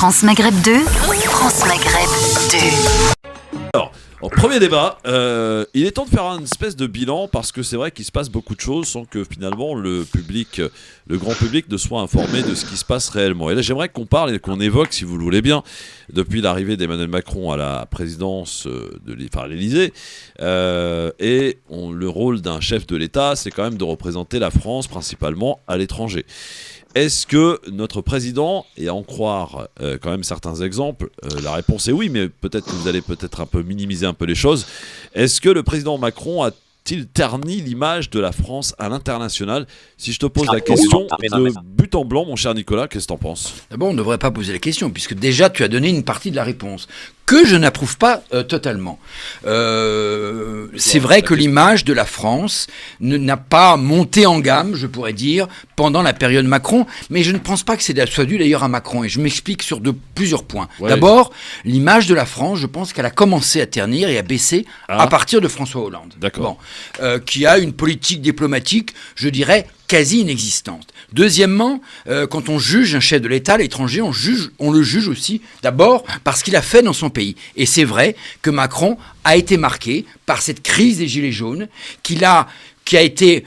France Maghreb 2, France Maghreb 2. Alors, en premier débat, il est temps de faire une espèce de bilan parce que c'est vrai qu'il se passe beaucoup de choses sans que finalement le grand public ne soit informé de ce qui se passe réellement. Et là, j'aimerais qu'on parle et qu'on évoque, si vous le voulez bien, depuis l'arrivée d'Emmanuel Macron à la présidence de l'Élysée, le rôle d'un chef de l'État, c'est quand même de représenter la France principalement à l'étranger. Est-ce que notre président, et à en croire quand même certains exemples, la réponse est oui, mais peut-être que vous allez un peu minimiser un peu les choses. Est-ce que le président Macron a-t-il terni l'image de la France à l'international? Si je te pose la question de but en blanc, mon cher Nicolas, qu'est-ce que t'en penses? D'abord, on ne devrait pas poser la question, puisque déjà tu as donné une partie de la réponse, que je n'approuve pas totalement. C'est vrai que l'image de la France n'a pas monté en gamme, je pourrais dire, pendant la période Macron, mais je ne pense pas que c'est soit dû d'ailleurs à Macron, et je m'explique sur plusieurs points. Ouais. D'abord, l'image de la France, je pense qu'elle a commencé à ternir et à baisser à partir de François Hollande. D'accord. Qui a une politique diplomatique, je dirais, quasi inexistante. Deuxièmement, quand on juge un chef de l'État à l'étranger, on le juge aussi d'abord parce qu'il a fait dans son pays. Et c'est vrai que Macron a été marqué par cette crise des Gilets jaunes qui a été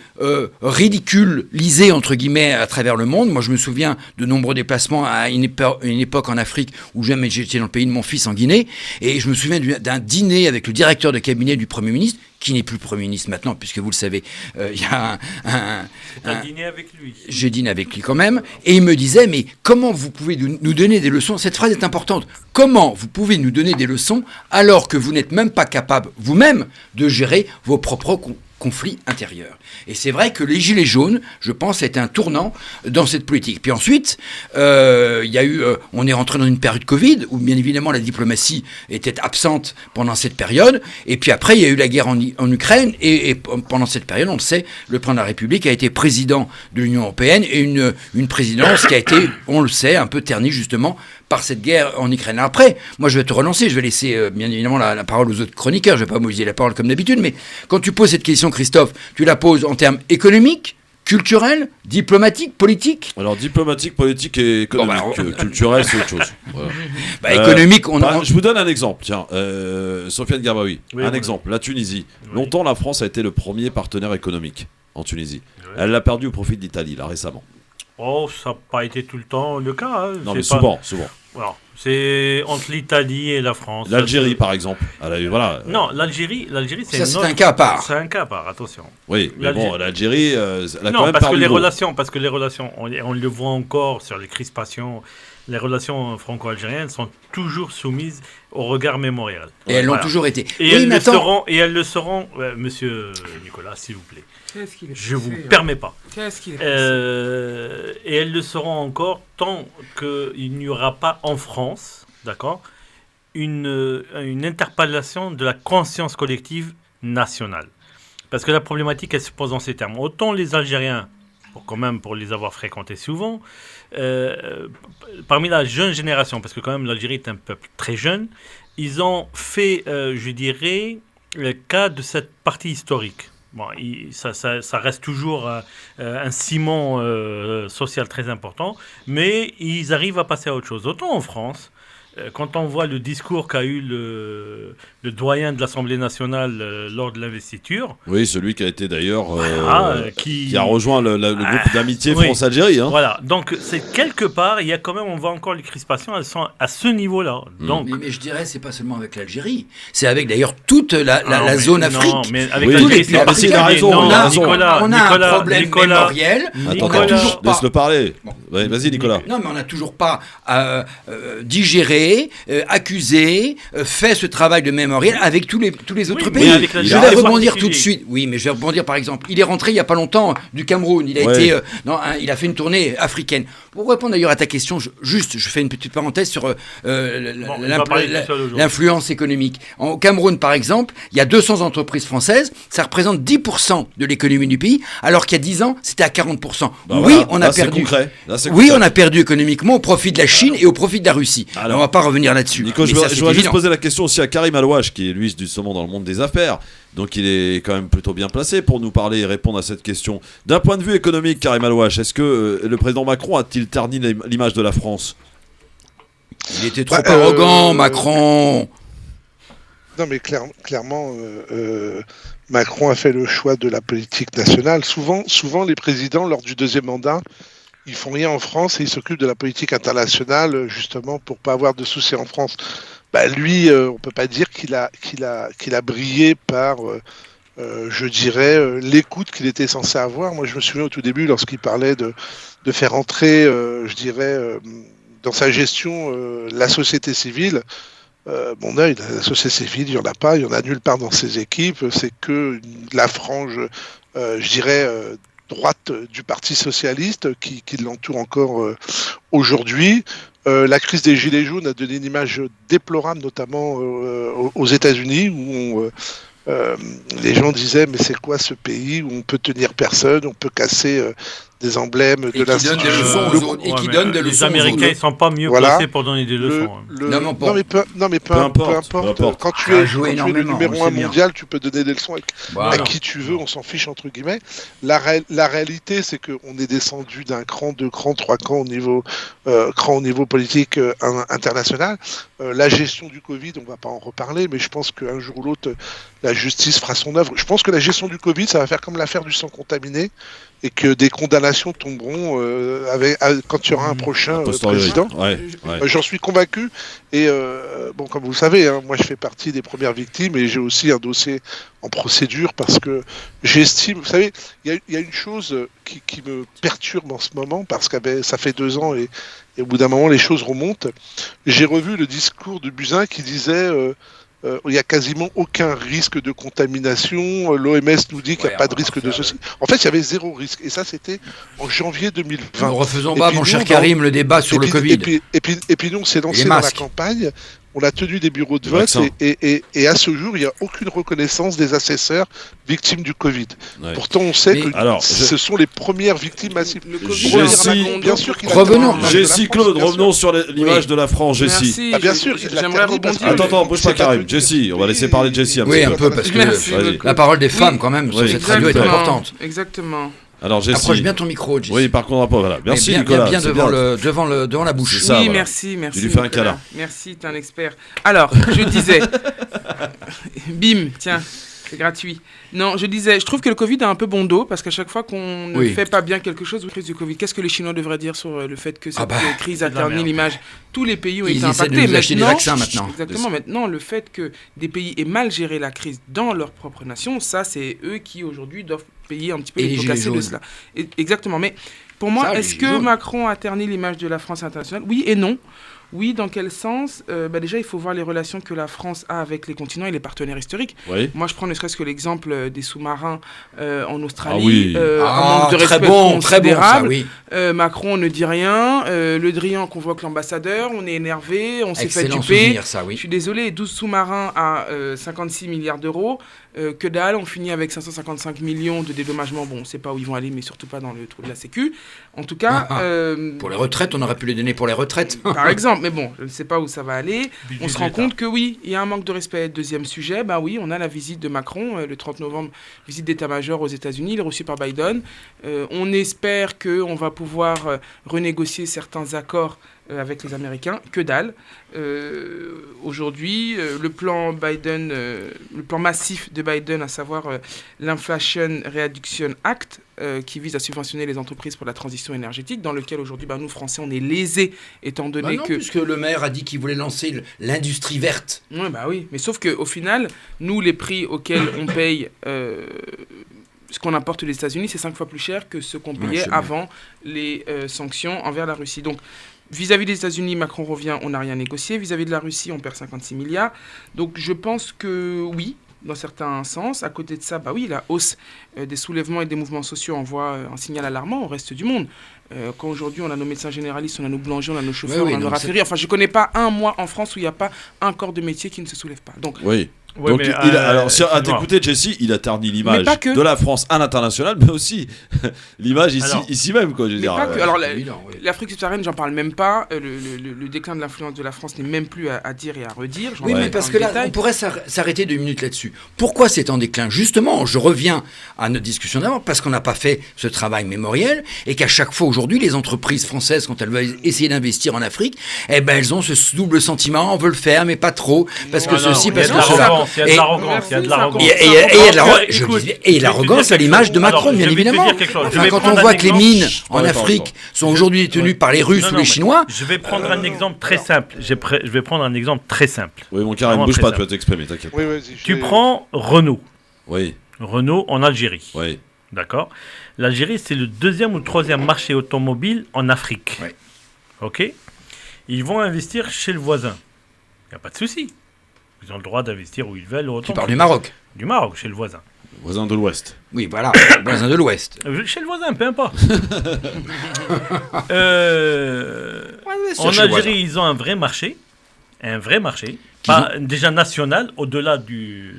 ridiculisé, entre guillemets, à travers le monde. Moi, je me souviens de nombreux déplacements à une époque en Afrique où j'étais dans le pays de mon fils, en Guinée, et je me souviens d'un dîner avec le directeur de cabinet du Premier ministre, qui n'est plus Premier ministre maintenant, puisque vous le savez, il y a un dîner avec lui. J'ai dîné avec lui quand même, et il me disait, mais comment vous pouvez nous donner des leçons? Cette phrase est importante. Comment vous pouvez nous donner des leçons alors que vous n'êtes même pas capable, vous-même, de gérer vos propres conflits intérieurs? Et c'est vrai que les Gilets jaunes, je pense, étaient un tournant dans cette politique. Puis ensuite, on est rentré dans une période Covid, où bien évidemment la diplomatie était absente pendant cette période. Et puis après, il y a eu la guerre en Ukraine. Et pendant cette période, on le sait, le président de la République a été président de l'Union européenne. Et une présidence qui a été, on le sait, un peu ternie justement par cette guerre en Ukraine. Après, moi je vais te relancer, je vais laisser bien évidemment la parole aux autres chroniqueurs, je ne vais pas mobiliser la parole comme d'habitude, mais quand tu poses cette question, Christophe, tu la poses en termes économiques, culturels, diplomatiques, politiques? Alors diplomatique, politique et économique. Culturel, c'est autre chose. Voilà. Économique, je vous donne un exemple, tiens, Sofiane Garbaoui, exemple, la Tunisie. Oui. Longtemps, la France a été le premier partenaire économique en Tunisie. Oui. Elle l'a perdu au profit de l'Italie, là, récemment. Oh, ça n'a pas été tout le temps le cas. Hein. Non, mais souvent. Alors, c'est entre l'Italie et la France. L'Algérie, par exemple. Voilà. Non, l'Algérie, c'est un cas à part. C'est un cas à part, attention. Oui, mais l'Algérie, elle a quand même parce perdu que les relations, on le voit encore sur les crispations. Les relations franco-algériennes sont toujours soumises au regard mémorial. Et elles l'ont toujours été. Et elles le seront, monsieur Nicolas, s'il vous plaît. Je ne vous permets pas. Et elles le seront encore tant qu'il n'y aura pas en France, d'accord, une interpellation de la conscience collective nationale. Parce que la problématique, elle se pose en ces termes. Autant les Algériens, pour les avoir fréquentés souvent, parmi la jeune génération, parce que quand même l'Algérie est un peuple très jeune, ils ont fait, je dirais, le cas de cette partie historique. Bon, ça reste toujours un ciment social très important, mais ils arrivent à passer à autre chose. Autant en France, quand on voit le discours qu'a eu le doyen de l'Assemblée nationale lors de l'investiture... Oui, celui qui a été d'ailleurs... qui a rejoint le groupe d'amitié France-Algérie. Hein. Voilà, donc c'est quelque part, il y a quand même, on voit encore les crispations, elles sont à ce niveau-là. Donc... Mais je dirais, c'est pas seulement avec l'Algérie, c'est avec d'ailleurs toute la zone Afrique. Non, mais avec l'Algérie, il a raison. On a un problème mémoriel. Attends, laisse-le parler. Bon. Ouais, vas-y, Nicolas. Non, mais on n'a toujours pas digéré, accusé, fait ce travail de mémoriel avec tous les autres pays. Je vais rebondir tout de suite. Oui, mais je vais rebondir par exemple. Il est rentré il n'y a pas longtemps du Cameroun. Il a fait une tournée africaine. Pour répondre d'ailleurs à ta question, je fais une petite parenthèse sur l'influence économique. Au Cameroun, par exemple, il y a 200 entreprises françaises. Ça représente 10% de l'économie du pays, alors qu'il y a 10 ans, c'était à 40%. On a perdu. On a perdu économiquement au profit de la Chine et au profit de la Russie. Alors, on ne va pas revenir là-dessus. Nico, je voudrais juste poser la question aussi à Karim Alouache, qui est lui justement dans le monde des affaires. Donc il est quand même plutôt bien placé pour nous parler et répondre à cette question. D'un point de vue économique, Karim Alouache, est-ce que le président Macron a-t-il terni l'image de la France ? Il était trop arrogant, Macron. Non, mais clairement, Macron a fait le choix de la politique nationale. Souvent, les présidents, lors du deuxième mandat, ils font rien en France et ils s'occupent de la politique internationale, justement, pour pas avoir de soucis en France. Lui, on peut pas dire qu'il a brillé par, je dirais, l'écoute qu'il était censé avoir. Moi, je me souviens au tout début, lorsqu'il parlait de faire entrer, je dirais, dans sa gestion, la société civile. Mon œil, la société civile, il n'y en a pas, il n'y en a nulle part dans ses équipes, c'est que la frange, je dirais, droite du Parti socialiste qui l'entoure encore aujourd'hui. La crise des Gilets jaunes a donné une image déplorable, notamment aux États-Unis, où les gens disaient mais c'est quoi ce pays où on peut tenir personne, on peut casser des emblèmes de l'institution. Et qui donne des leçons. Les Américains ne sont pas mieux placés pour donner des leçons. Non mais peu importe. Quand tu es le numéro 1 mondial, tu peux donner des leçons à qui tu veux, on s'en fiche entre guillemets. La réalité, c'est qu'on est descendu d'un cran, 2 crans, 3 crans au niveau politique international. La gestion du Covid, on ne va pas en reparler, mais je pense qu'un jour ou l'autre, la justice fera son œuvre. Je pense que la gestion du Covid, ça va faire comme l'affaire du sang contaminé, et que des condamnations tomberont quand il y aura un prochain président. J'en suis convaincu. Et comme vous le savez, moi je fais partie des premières victimes et j'ai aussi un dossier en procédure parce que j'estime, vous savez, il y a une chose qui me perturbe en ce moment parce que ça fait 2 ans et au bout d'un moment les choses remontent. J'ai revu le discours de Buzyn qui disait il n'y a quasiment aucun risque de contamination. L'OMS nous dit qu'il n'y a pas de risque de ceci. En fait, il y avait 0 risque. Et ça, c'était en janvier 2020. Ne refaisons pas, mon cher Karim, le débat sur le Covid. Et puis nous, on s'est lancé dans la campagne. On a tenu des bureaux de vote et à ce jour, il n'y a aucune reconnaissance des assesseurs victimes du Covid. Ouais. Pourtant, on sait que ce sont les premières victimes massives. Bien sûr revenons. Jessie, Claude, revenons sur l'image de la France, Jessie. Bien sûr, j'aimerais rebondir. Attends, bouge pas Karim. Jessie, on va laisser parler de Jessie un peu. Oui, un peu, parce que la parole des femmes, quand même, sur cette radio est importante. Exactement. Alors, Jessie. Approche bien ton micro, Jessie. Oui, par contre, voilà. Merci, Nicolas. Bien devant la bouche. Ça, oui, voilà. merci. Tu lui fais un câlin. Merci, t'es un expert. Alors, je disais... Bim, tiens, c'est gratuit. Non, je disais, je trouve que le Covid a un peu bon dos, parce qu'à chaque fois qu'on ne fait pas bien quelque chose, crise du Covid, qu'est-ce que les Chinois devraient dire sur le fait que cette crise a terni l'image? Tous les pays ont été impactés. Ils essaient de nous acheter des vaccins maintenant. Exactement. Maintenant, le fait que des pays aient mal géré la crise dans leur propre nation, ça, c'est eux qui, aujourd'hui, doivent payer un petit peu les pots cassés de cela. Exactement. Mais pour moi, est-ce que Macron a terni l'image de la France internationale? Oui et non. Oui, dans quel sens? Déjà, il faut voir les relations que la France a avec les continents et les partenaires historiques. Oui. Moi, je prends ne serait-ce que l'exemple des sous-marins en Australie. Un manque de respect considérable. Très bon, ça, oui. Macron ne dit rien. Le Drian convoque l'ambassadeur. On est énervé. On s'est fait duper. Ça, oui. Je suis désolé, 12 sous-marins à 56 milliards d'euros. Que dalle, on finit avec 555 millions de dédommagements. Bon, on ne sait pas où ils vont aller, mais surtout pas dans le trou de la Sécu. En tout cas... pour les retraites, on aurait pu les donner pour les retraites. Par exemple, mais bon, je ne sais pas où ça va aller. On se rend compte que oui, il y a un manque de respect. Deuxième sujet, oui, on a la visite de Macron, le 30 novembre, visite d'état-major aux États-Unis, il est reçu par Biden. On espère qu'on va pouvoir renégocier certains accords avec les Américains, que dalle. Aujourd'hui, le plan Biden, le plan massif de Biden, à savoir l'Inflation Reduction Act, qui vise à subventionner les entreprises pour la transition énergétique, dans lequel aujourd'hui, nous, Français, on est lésés, étant donné que... puisque le maire a dit qu'il voulait lancer l'industrie verte. Oui, oui, mais sauf qu'au final, nous, les prix auxquels on paye... ce qu'on importe des États-Unis, c'est 5 fois plus cher que ce qu'on payait avant les sanctions envers la Russie. Donc, vis-à-vis des États-Unis, Macron revient, on n'a rien négocié. Vis-à-vis de la Russie, on perd 56 milliards. Donc, je pense que oui, dans certains sens. À côté de ça, oui, la hausse des soulèvements et des mouvements sociaux envoie un signal alarmant au reste du monde. Quand aujourd'hui, on a nos médecins généralistes, on a nos boulangers, on a nos chauffeurs, on a nos raffineries. Enfin, je ne connais pas un mois en France où il n'y a pas un corps de métier qui ne se soulève pas. Donc, Ouais, donc, alors, à t'écouter, Jesse, il a terni l'image de la France à l'international, mais aussi l'image ici même, quoi. Je veux dire. Alors, l'Afrique subsaharienne, j'en parle même pas. Le déclin de l'influence de la France n'est même plus à dire et à redire. Oui, mais parce que là, on pourrait s'arrêter 2 minutes là-dessus. Pourquoi c'est en déclin ? Justement, je reviens à notre discussion d'avant, parce qu'on n'a pas fait ce travail mémoriel et qu'à chaque fois aujourd'hui, les entreprises françaises, quand elles veulent essayer d'investir en Afrique, eh ben, elles ont ce double sentiment, on veut le faire, mais pas trop, parce que ceci, parce que cela. Il y a de l'arrogance, il y a de l'arrogance. Et l'arrogance à l'image de Macron, bien évidemment. Enfin, quand on voit que les mines en Afrique sont aujourd'hui détenues par les Russes ou les Chinois... Je vais prendre un exemple très simple. Je vais prendre un exemple très simple. Oui, mon Karim, bouge pas, tu vas t'exprimer, t'inquiète. Tu prends Renault. Oui. Renault en Algérie. Oui. D'accord. L'Algérie, c'est le 2e ou 3e marché automobile en Afrique. Oui. Ok. Ils vont investir chez le voisin. Il n'y a pas de souci. Ils ont le droit d'investir où ils veulent. Tu parles du Maroc. Du Maroc, chez le voisin. Voisin de l'Ouest. Oui, voilà, voisin de l'Ouest. Chez le voisin, peu importe. En Algérie, ils ont un vrai marché. Pas, déjà national, au-delà de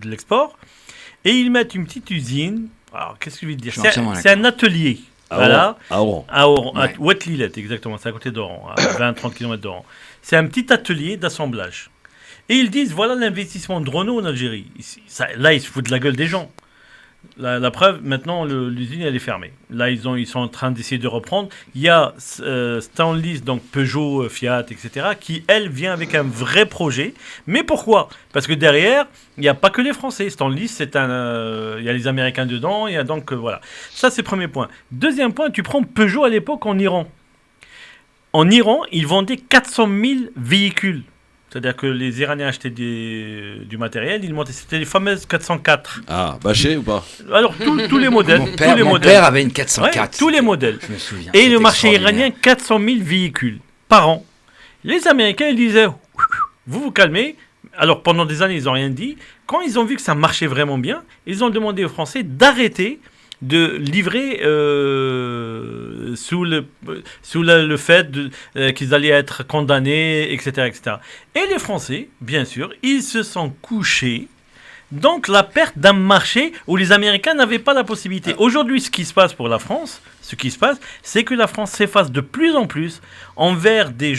l'export. Et ils mettent une petite usine. Alors, qu'est-ce que je veux dire ? C'est un atelier. À Oran. À Oued-Lilet, exactement. C'est à côté d'Oran, à 20-30 km d'Oran. C'est un petit atelier d'assemblage. Et ils disent, voilà l'investissement de Renault en Algérie. Là, ils se foutent de la gueule des gens. La preuve, maintenant, l'usine, elle est fermée. Là, ils sont en train d'essayer de reprendre. Il y a Stellantis, donc Peugeot, Fiat, etc., qui, elle, vient avec un vrai projet. Mais pourquoi ? Parce que derrière, il n'y a pas que les Français. Stellantis, il y a les Américains dedans. Il y a donc, voilà. Ça, c'est le premier point. Deuxième point, tu prends Peugeot à l'époque en Iran. En Iran, ils vendaient 400 000 véhicules. C'est-à-dire que les Iraniens achetaient du matériel, ils montaient. C'était les fameuses 404. Ah, bâché ou pas ? Alors, tous les modèles. Mon père avait une 404. Ouais, tous les modèles. Je me souviens. Et le marché iranien, 400 000 véhicules par an. Les Américains, ils disaient, vous calmez. Alors, pendant des années, ils n'ont rien dit. Quand ils ont vu que ça marchait vraiment bien, ils ont demandé aux Français d'arrêter de livrer sous le fait qu'ils allaient être condamnés, etc., etc. Et les Français, bien sûr, ils se sont couchés. Donc la perte d'un marché où les Américains n'avaient pas la possibilité. Aujourd'hui, ce qui se passe pour la France, c'est que la France s'efface de plus en plus envers des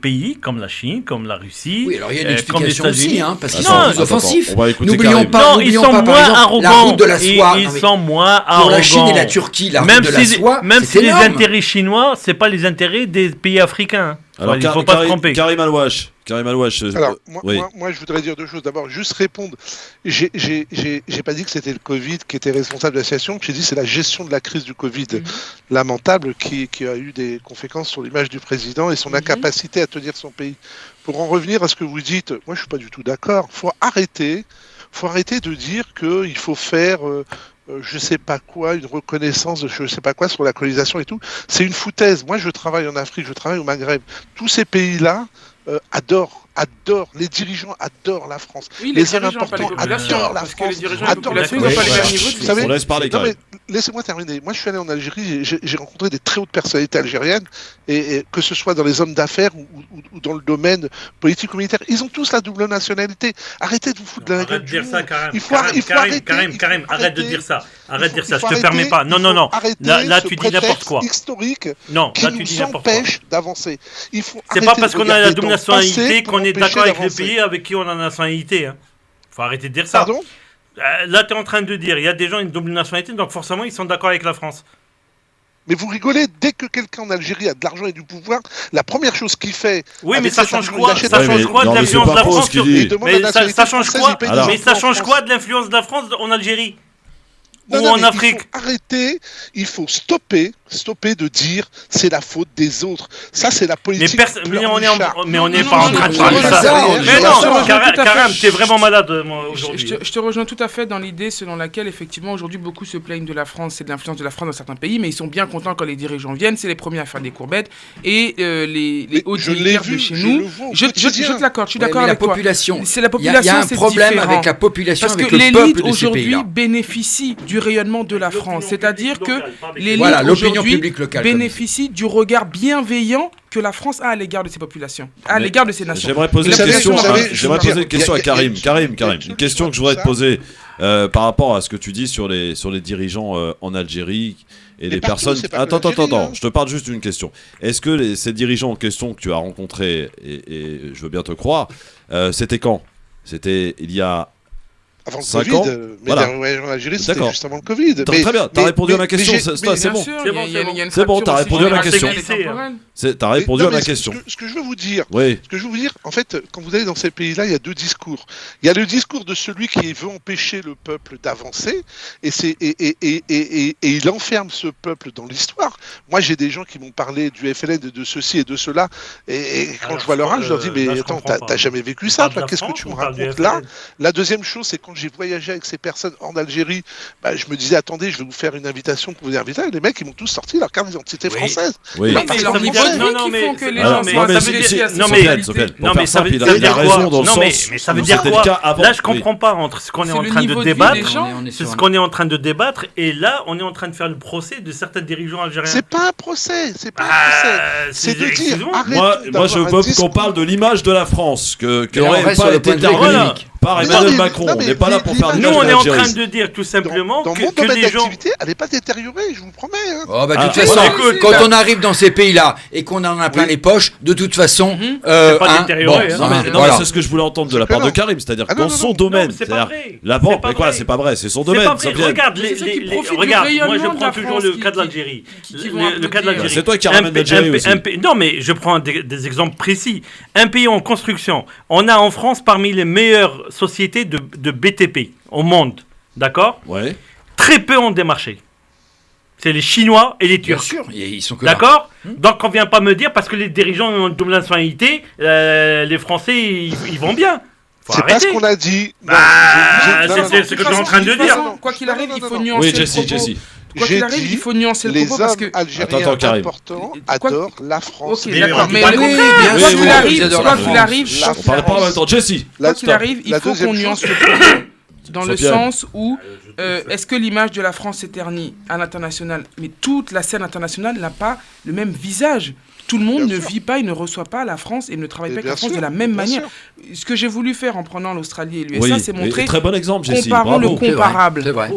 pays comme la Chine, comme la Russie, oui, alors il y a une explication comme les États-Unis. Aussi, parce qu'ils sont plus offensifs. N'oublions pas, ils sont moins arrogants. La route de la soie. Ils sont moins arrogants. Pour la Chine et la Turquie, la route de la soie, même si les intérêts chinois, c'est pas les intérêts des pays africains. Alors, il ne faut pas se tromper. Karim Alouache. Alors, moi, je voudrais dire 2 choses. D'abord, juste répondre. J'ai pas dit que c'était le Covid qui était responsable de la situation. J'ai dit c'est la gestion de la crise du Covid lamentable qui a eu des conséquences sur l'image du président et son incapacité à tenir son pays. Pour en revenir à ce que vous dites, moi, je suis pas du tout d'accord. Faut arrêter de dire qu'il faut faire... je sais pas quoi, une reconnaissance de je sais pas quoi sur la colonisation et tout. C'est une foutaise. Moi, je travaille en Afrique, je travaille au Maghreb. Tous ces pays-là adorent. Les dirigeants adorent la France. Oui, les hommes importants adorent la France. Les dirigeants et la population, ils n'ont pas les mêmes niveaux. Vous savez, on laisse parler, non, mais laissez-moi terminer. Moi, je suis allé en Algérie, j'ai rencontré des très hautes personnalités algériennes, et que ce soit dans les hommes d'affaires ou dans le domaine politique ou militaire, ils ont tous la double nationalité. Arrêtez de vous foutre de la gueule. Karim, arrête de dire ça. Arrête de dire ça. Je te permets pas. Non. Là, tu dis n'importe quoi. Historique. Non, là, tu dis n'importe quoi. Empêche d'avancer. C'est pas parce qu'on a la double nationalité qu'on est d'accord avec les pays avec qui on a la nationalité. Faut arrêter de dire ça. Pardon ? Là, tu es en train de dire, il y a des gens qui ont une double nationalité, donc forcément, ils sont d'accord avec la France. Mais vous rigolez, dès que quelqu'un en Algérie a de l'argent et du pouvoir, la première chose qu'il fait... Oui, mais ça change quoi ? Ça change quoi de l'influence de la France sur... Ça change quoi ? Mais ça change quoi de l'influence de la France en Algérie ? Ou en Afrique. Il faut stopper de dire c'est la faute des autres. Ça, c'est la politique. Mais on n'est pas en train de parler de ça. Mais non, Karim, t'es vraiment malade aujourd'hui. Je te rejoins tout à fait dans l'idée selon laquelle, effectivement, aujourd'hui, beaucoup se plaignent de la France et de l'influence de la France dans certains pays, mais ils sont bien contents quand les dirigeants viennent. C'est les premiers à faire des courbettes. Et les hauts dignitaires de chez nous. Je te l'accorde, je suis d'accord avec toi. C'est la population. Il y a un problème avec la population, avec le peuple de ces pays-là. Parce que l'élite, aujourd'hui, bénéficie du rayonnement de la France. C'est-à-dire que l'élite aujourd'hui bénéficie du regard bienveillant que la France a à l'égard de ses populations, à l'égard de ses nations. J'aimerais poser une question à Karim. Karim, une question que je voudrais te poser par rapport à ce que tu dis sur les dirigeants en Algérie et les personnes... Attends, je te parle juste d'une question. Est-ce que ces dirigeants en question que tu as rencontrés, et je veux bien te croire, c'était quand ? C'était il y a... Avant le Covid, en Algérie, c'était juste avant le Covid. Très bien, t'as répondu à ma question, c'est bon. C'est bon, t'as répondu à ma question. T'as répondu à ma question. Ce que je veux vous dire, en fait, quand vous allez dans ces pays-là, il y a deux discours. Il y a le discours de celui qui veut empêcher le peuple d'avancer, et il enferme ce peuple dans l'histoire. Moi, j'ai des gens qui m'ont parlé du FLN, de ceci et de cela, et quand je vois leur âge, je leur dis, mais attends, t'as jamais vécu ça, toi, qu'est-ce que tu me racontes là ? La deuxième chose, c'est quand j'ai voyagé avec ces personnes en Algérie, je me disais, attendez, je vais vous faire une invitation pour vous inviter. Et les mecs, ils m'ont tous sorti leur carte d'identité française. Oui. Mais c'est leur niveau de vie qui font que les gens sont associés à cette réalité. Non, mais ça veut dire quoi ? Non, mais ça veut dire quoi ? Là, je comprends pas entre ce qu'on est en train de débattre, c'est ce qu'on est en train de débattre, et là, on est en train de faire le procès de certains dirigeants algériens. C'est pas un procès, c'est de dire. Moi, je veux qu'on parle de l'image de la France, qui n'aurait pas été terminée par Emmanuel Macron. On n'est pas là pour faire nous, on est en train de dire tout simplement que les gens... elle n'est pas détériorée, je vous promets. De toute façon, quand on arrive dans ces pays-là et qu'on en a plein les poches, de toute façon... c'est pas détérioré. Non, mais c'est ce que je voulais entendre de la part de Karim, c'est-à-dire que dans son domaine... C'est pas vrai. La banque, mais quoi, c'est pas vrai, c'est son domaine. Regarde, moi je prends toujours le cas de l'Algérie. Le cas de l'Algérie. C'est toi qui ramène l'Algérie aussi. Non, mais je prends des exemples précis. Un pays en construction. On a en France parmi les meilleures sociétés de BTP au monde, d'accord ? Ouais. Très peu ont démarché. C'est les Chinois et les Turcs. Bien sûr, ils sont que d'accord ? Donc on vient pas me dire parce que les dirigeants ont une double nationalité, les Français ils vont bien. C'est pas ce qu'on a dit. C'est ce que tu es en train de dire. Quoi qu'il arrive, il faut nuancer le propos. Jessie. Quoi qu'il arrive, il faut nuancer le propos parce que... les Algériens importants adorent la France. Ok, d'accord, mais quoi qu'il arrive... On parle pas en même temps. Jessie. Quoi qu'il arrive, il faut qu'on nuance le propos. Dans le sens où, est-ce que l'image de la France s'éternit à l'international ? Mais toute la scène internationale n'a pas le même visage. Tout le monde ne vit pas et ne reçoit pas la France et ne travaille pas avec la France de la même manière. Ce que j'ai voulu faire en prenant l'Australie et l'USA, c'est montrer... Très bon exemple, Jessie. Comparons le comparable. C'est vrai.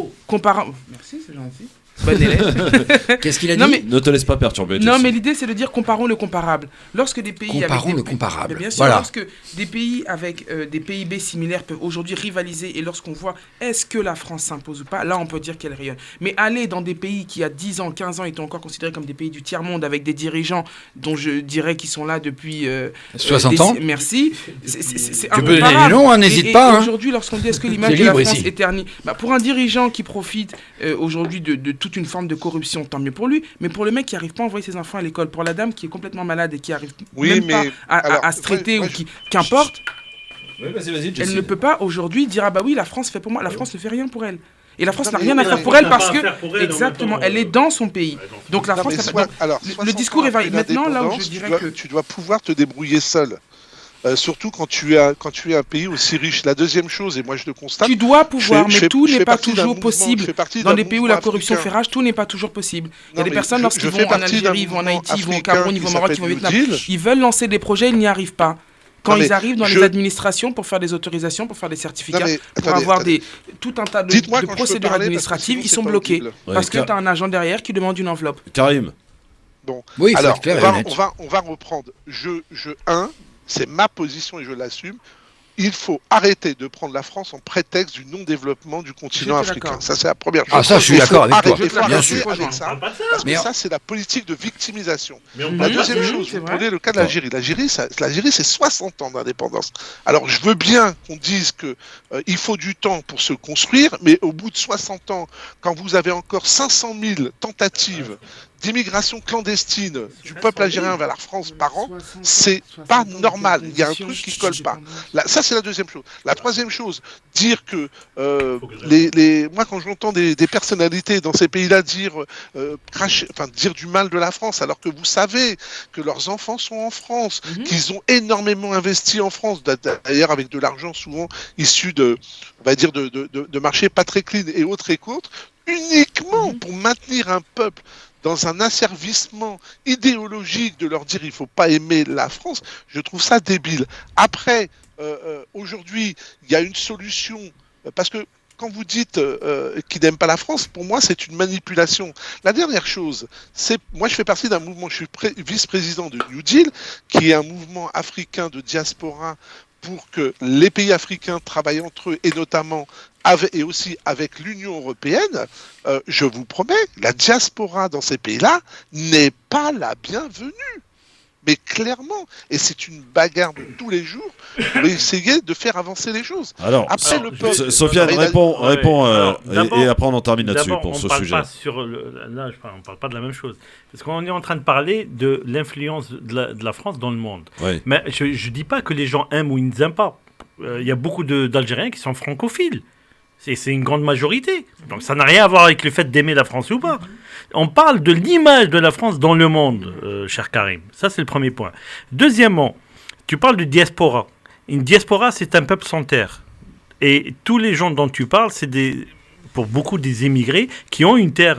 Merci, c'est gentil. Bonne élève. Qu'est-ce qu'il a dit ? Ne te laisse pas perturber. Non, mais l'idée c'est de dire comparons le comparable. Lorsque des pays comparable. Bien sûr, lorsque des pays avec des PIB similaires peuvent aujourd'hui rivaliser et lorsqu'on voit est-ce que la France s'impose ou pas, là on peut dire qu'elle rayonne. Mais aller dans des pays qui à 10 ans, 15 ans étaient encore considérés comme des pays du tiers-monde avec des dirigeants dont je dirais qu'ils sont là depuis 60 ans. Merci. C'est tu peux donner les noms, n'hésite pas. Aujourd'hui, lorsqu'on dit est-ce que l'image de la France est ternie, pour un dirigeant qui profite aujourd'hui de toute une forme de corruption, tant mieux pour lui, mais pour le mec qui n'arrive pas à envoyer ses enfants à l'école, pour la dame qui est complètement malade et qui n'arrive pas à se traiter ou qu'importe, elle ne peut pas aujourd'hui dire ah bah oui, la France fait pour moi, la France ne fait rien pour elle. Et la France n'a rien à faire pour elle parce que, exactement, elle est dans son pays. Donc la France... Le discours est varié. Maintenant, là où je dirais que... Tu dois pouvoir te débrouiller seul. Surtout quand tu es un pays aussi riche. La deuxième chose, et moi je le constate... Tu dois pouvoir, mais tout n'est pas toujours possible. Dans des pays où la corruption fait rage, tout n'est pas toujours possible. Il y a des personnes, lorsqu'ils vont en Algérie, ils vont en Haïti, ils vont au Cameroun, ils vont au Maroc, ils vont au Vietnam, ils veulent lancer des projets, ils n'y arrivent pas. Quand ils arrivent dans les administrations pour faire des autorisations, pour faire des certificats, pour avoir tout un tas de procédures administratives, ils sont bloqués. Parce que tu as un agent derrière qui demande une enveloppe. Karim. Bon, alors on va reprendre. C'est ma position et je l'assume. Il faut arrêter de prendre la France en prétexte du non-développement du continent africain. Ça, c'est la première chose. Ah, ça, je suis d'accord avec toi. Il faut arrêter avec ça, parce que ça, c'est la politique de victimisation. La deuxième chose, vous prenez le cas de l'Algérie. L'Algérie, c'est 60 ans d'indépendance. Alors, je veux bien qu'on dise qu'il faut du temps pour se construire, mais au bout de 60 ans, quand vous avez encore 500 000 tentatives d'immigration clandestine du peuple algérien vers la France par an, c'est pas normal. Il y a un truc qui colle pas. Ça, c'est la deuxième chose. La troisième chose, dire que moi, quand j'entends des personnalités dans ces pays-là dire du mal de la France, alors que vous savez que leurs enfants sont en France, qu'ils ont énormément investi en France, d'ailleurs avec de l'argent souvent issu de marchés pas très clean et autres et qu'autres. uniquement pour maintenir un peuple dans un asservissement idéologique de leur dire il ne faut pas aimer la France, je trouve ça débile. Après, aujourd'hui, il y a une solution, parce que quand vous dites qu'ils n'aiment pas la France, pour moi, c'est une manipulation. La dernière chose, c'est, moi, je fais partie d'un mouvement, je suis vice-président de New Deal, qui est un mouvement africain de diaspora pour que les pays africains travaillent entre eux, et notamment et aussi avec l'Union européenne. Je vous promets, la diaspora dans ces pays-là n'est pas la bienvenue. Mais clairement, et c'est une bagarre de tous les jours pour essayer de faire avancer les choses. Alors, après, le peuple, Sofiane, réponds et après on en termine là-dessus pour ce sujet. Là, on ne parle pas de la même chose. Parce qu'on est en train de parler de l'influence de la France dans le monde. Oui. Mais je ne dis pas que les gens aiment ou ils n'aiment pas. Il y a beaucoup d'Algériens qui sont francophiles. C'est une grande majorité. Donc ça n'a rien à voir avec le fait d'aimer la France ou pas. On parle de l'image de la France dans le monde, cher Karim. Ça, c'est le premier point. Deuxièmement, tu parles de diaspora. Une diaspora, c'est un peuple sans terre. Et tous les gens dont tu parles, c'est pour beaucoup des émigrés qui ont une terre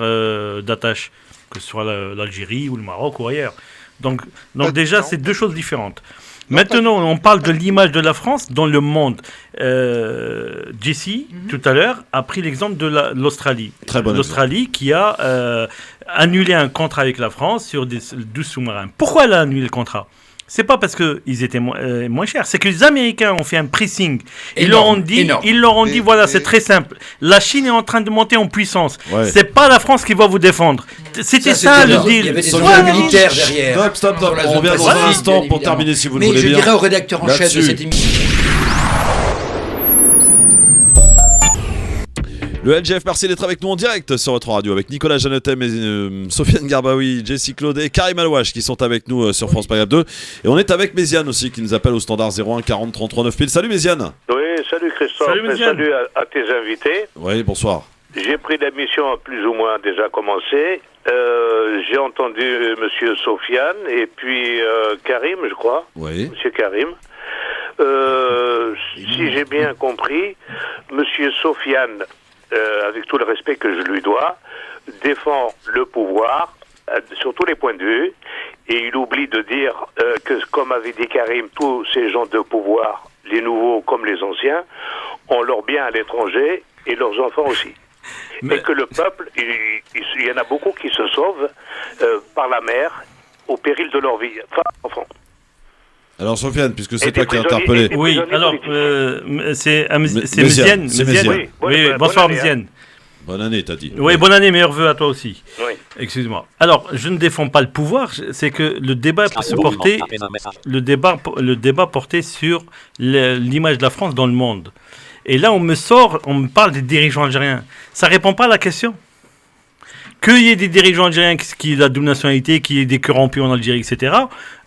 d'attache, que ce soit l'Algérie ou le Maroc ou ailleurs. Donc déjà, c'est deux choses différentes. Maintenant, on parle de l'image de la France dans le monde. Jesse, tout à l'heure, a pris l'exemple de l'Australie. Très bon L'Australie exemple. Qui a annulé un contrat avec la France sur 12 sous-marins. Pourquoi elle a annulé le contrat ? C'est pas parce qu'ils étaient moins chers, c'est que les Américains ont fait un pressing. Ils leur ont dit, voilà, c'est très simple. La Chine est en train de monter en puissance. Ouais. C'est pas la France qui va vous défendre. C'était ça le deal. Il y avait des soldats militaires derrière. Stop. On revient dans un instant pour terminer si vous le voulez bien. Mais je dirais au rédacteur en chef de cette émission. Le LGF, merci d'être avec nous en direct sur votre radio avec Nicolas Jeannetem et Sofiane Garbaoui, Jessie Claude et Karim Alouache qui sont avec nous sur France Maghreb 2. Et on est avec Méziane aussi qui nous appelle au standard 01 40 33 9000. Salut Méziane. Oui, salut Christophe. Salut à tes invités. Oui, bonsoir. J'ai pris l'émission plus ou moins déjà commencé. J'ai entendu Monsieur Sofiane et puis Karim, je crois. Oui. Monsieur Karim. Si j'ai bien compris, Monsieur Sofiane, avec tout le respect que je lui dois, défend le pouvoir sur tous les points de vue, et il oublie de dire que, comme avait dit Karim, tous ces gens de pouvoir, les nouveaux comme les anciens, ont leur bien à l'étranger et leurs enfants aussi. Et que le peuple, il y en a beaucoup qui se sauvent par la mer au péril de leur vie. Enfin, enfants. Alors Sofiane, puisque c'est toi qui as interpellé. Oui, alors c'est Méziane. Oui, bonsoir Méziane. Bonne année, t'as dit. Oui, bonne année, meilleurs vœux à toi aussi. Oui. Excuse-moi. Alors, je ne défends pas le pouvoir, c'est que le débat portait sur l'image de la France dans le monde. Et là, on me parle des dirigeants algériens. Ça répond pas à la question. Qu'il y ait des dirigeants algériens qui ont la double nationalité, qui y ait des corrompus en Algérie, etc.,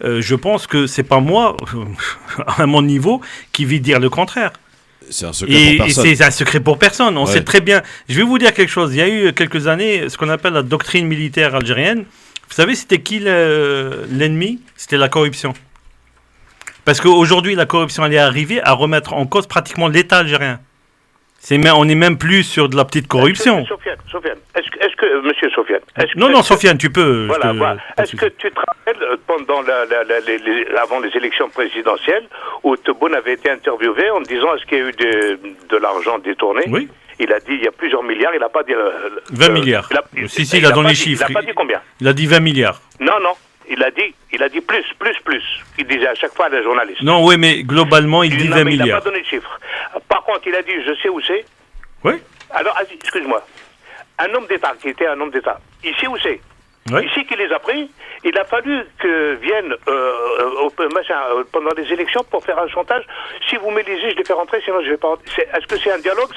je pense que c'est pas moi, à mon niveau, qui vais dire le contraire. C'est un secret pour personne. Et c'est un secret pour personne. On sait très bien. Je vais vous dire quelque chose. Il y a eu quelques années ce qu'on appelle la doctrine militaire algérienne. Vous savez, c'était qui l'ennemi ? C'était la corruption. Parce qu'aujourd'hui, la corruption, elle est arrivée à remettre en cause pratiquement l'État algérien. On n'est même plus sur de la petite corruption. Sofiane, est-ce que Monsieur Sofiane, non, Sofiane, tu peux. Voilà. Est-ce que tu te rappelles pendant avant les élections présidentielles où Tebboune avait été interviewé en disant est-ce qu'il y a eu de l'argent détourné ? Oui. Il a dit il y a plusieurs milliards, il n'a pas dit 20 milliards. Il a donné les chiffres. Il n'a pas dit combien ? Il a dit 20 milliards. Non. Il a dit plus. Il disait à chaque fois à la journaliste. Non, oui, mais globalement, il dit 20 milliards. Il n'a pas donné de chiffres. Par contre, il a dit, je sais où c'est. Oui. Alors, excuse-moi. Un homme d'État, qui était un homme d'État, il sait où c'est. Oui. Ici, qui les a pris, il a fallu que viennent pendant les élections pour faire un chantage. Si vous m'élisez, je les fais rentrer, sinon je ne vais pas rentrer. Est-ce que c'est un dialogue ?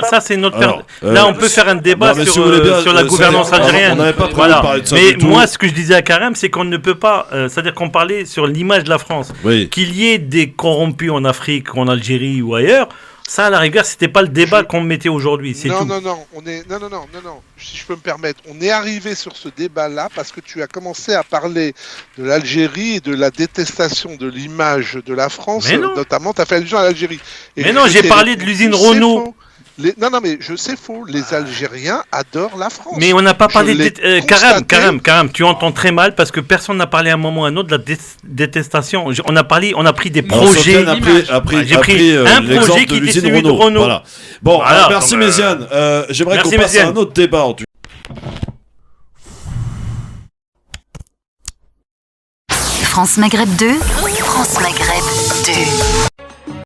Ça c'est notre... Là, on peut faire un débat sur la gouvernance algérienne. On n'avait pas prévu de parler de ça. Mais moi, ce que je disais à Karim, c'est qu'on ne peut pas... c'est-à-dire qu'on parlait sur l'image de la France. Oui. Qu'il y ait des corrompus en Afrique, en Algérie ou ailleurs... Ça, à la rigueur, c'était pas le débat qu'on mettait aujourd'hui, c'est tout. Non, si je peux me permettre, on est arrivé sur ce débat-là parce que tu as commencé à parler de l'Algérie et de la détestation de l'image de la France, notamment, tu as fait allusion à l'Algérie. Mais non, j'ai parlé de l'usine Renault. Non, mais c'est faux. Les Algériens adorent la France. Mais on n'a pas parlé de... Karam, tu entends très mal parce que personne n'a parlé à un moment ou à un autre de la détestation. On a pris des projets. J'ai pris un projet qui était celui de Renault. Voilà. Bon, alors, merci Méziane. J'aimerais qu'on passe à un autre débat. France Maghreb 2, France Maghreb 2.